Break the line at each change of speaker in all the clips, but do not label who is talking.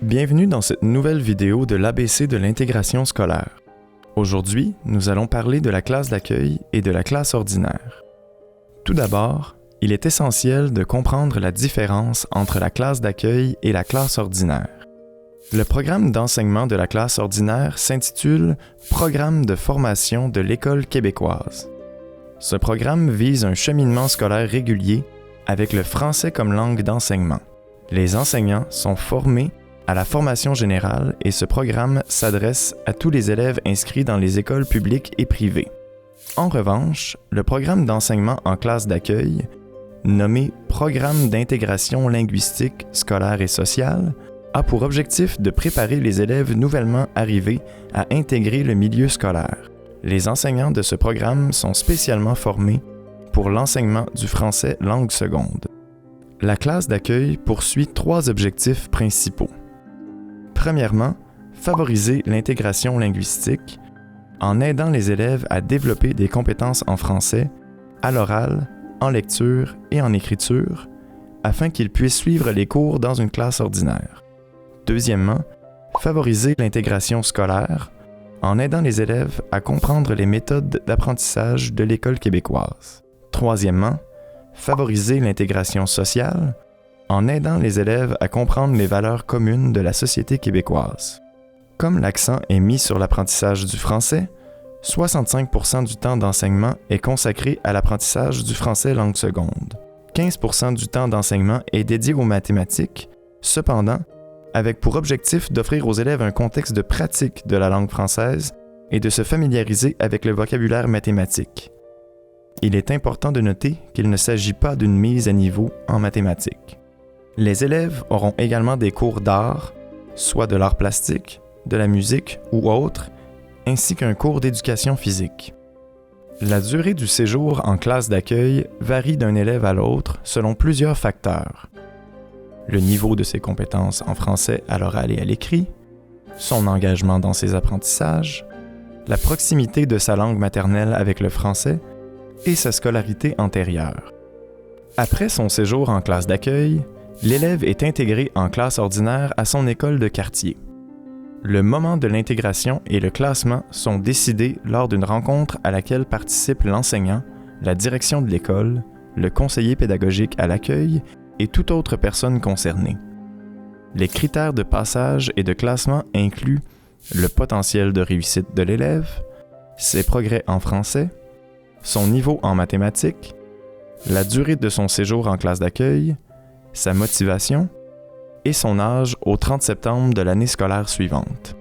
Bienvenue dans cette nouvelle vidéo de l'ABC de l'intégration scolaire. Aujourd'hui, nous allons parler de la classe d'accueil et de la classe ordinaire. Tout d'abord, il est essentiel de comprendre la différence entre la classe d'accueil et la classe ordinaire. Le programme d'enseignement de la classe ordinaire s'intitule « Programme de formation de l'École québécoise ». Ce programme vise un cheminement scolaire régulier avec le français comme langue d'enseignement. Les enseignants sont formés à la formation générale et ce programme s'adresse à tous les élèves inscrits dans les écoles publiques et privées. En revanche, le programme d'enseignement en classe d'accueil, nommé Programme d'intégration linguistique, scolaire et sociale, a pour objectif de préparer les élèves nouvellement arrivés à intégrer le milieu scolaire. Les enseignants de ce programme sont spécialement formés pour l'enseignement du français langue seconde. La classe d'accueil poursuit 3 objectifs principaux. Premièrement, favoriser l'intégration linguistique en aidant les élèves à développer des compétences en français, à l'oral, en lecture et en écriture, afin qu'ils puissent suivre les cours dans une classe ordinaire. Deuxièmement, favoriser l'intégration scolaire en aidant les élèves à comprendre les méthodes d'apprentissage de l'École québécoise. Troisièmement, favoriser l'intégration sociale en aidant les élèves à comprendre les valeurs communes de la société québécoise. Comme l'accent est mis sur l'apprentissage du français, 65% du temps d'enseignement est consacré à l'apprentissage du français langue seconde. 15% du temps d'enseignement est dédié aux mathématiques, cependant, avec pour objectif d'offrir aux élèves un contexte de pratique de la langue française et de se familiariser avec le vocabulaire mathématique. Il est important de noter qu'il ne s'agit pas d'une mise à niveau en mathématiques. Les élèves auront également des cours d'art, soit de l'art plastique, de la musique ou autre, ainsi qu'un cours d'éducation physique. La durée du séjour en classe d'accueil varie d'un élève à l'autre selon plusieurs facteurs. Le niveau de ses compétences en français à l'oral et à l'écrit, son engagement dans ses apprentissages, la proximité de sa langue maternelle avec le français et sa scolarité antérieure. Après son séjour en classe d'accueil, l'élève est intégré en classe ordinaire à son école de quartier. Le moment de l'intégration et le classement sont décidés lors d'une rencontre à laquelle participent l'enseignant, la direction de l'école, le conseiller pédagogique à l'accueil et toute autre personne concernée. Les critères de passage et de classement incluent le potentiel de réussite de l'élève, ses progrès en français, son niveau en mathématiques, la durée de son séjour en classe d'accueil, sa motivation et son âge au 30 septembre de l'année scolaire suivante.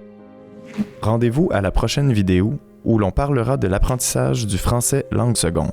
Rendez-vous à la prochaine vidéo où l'on parlera de l'apprentissage du français langue seconde.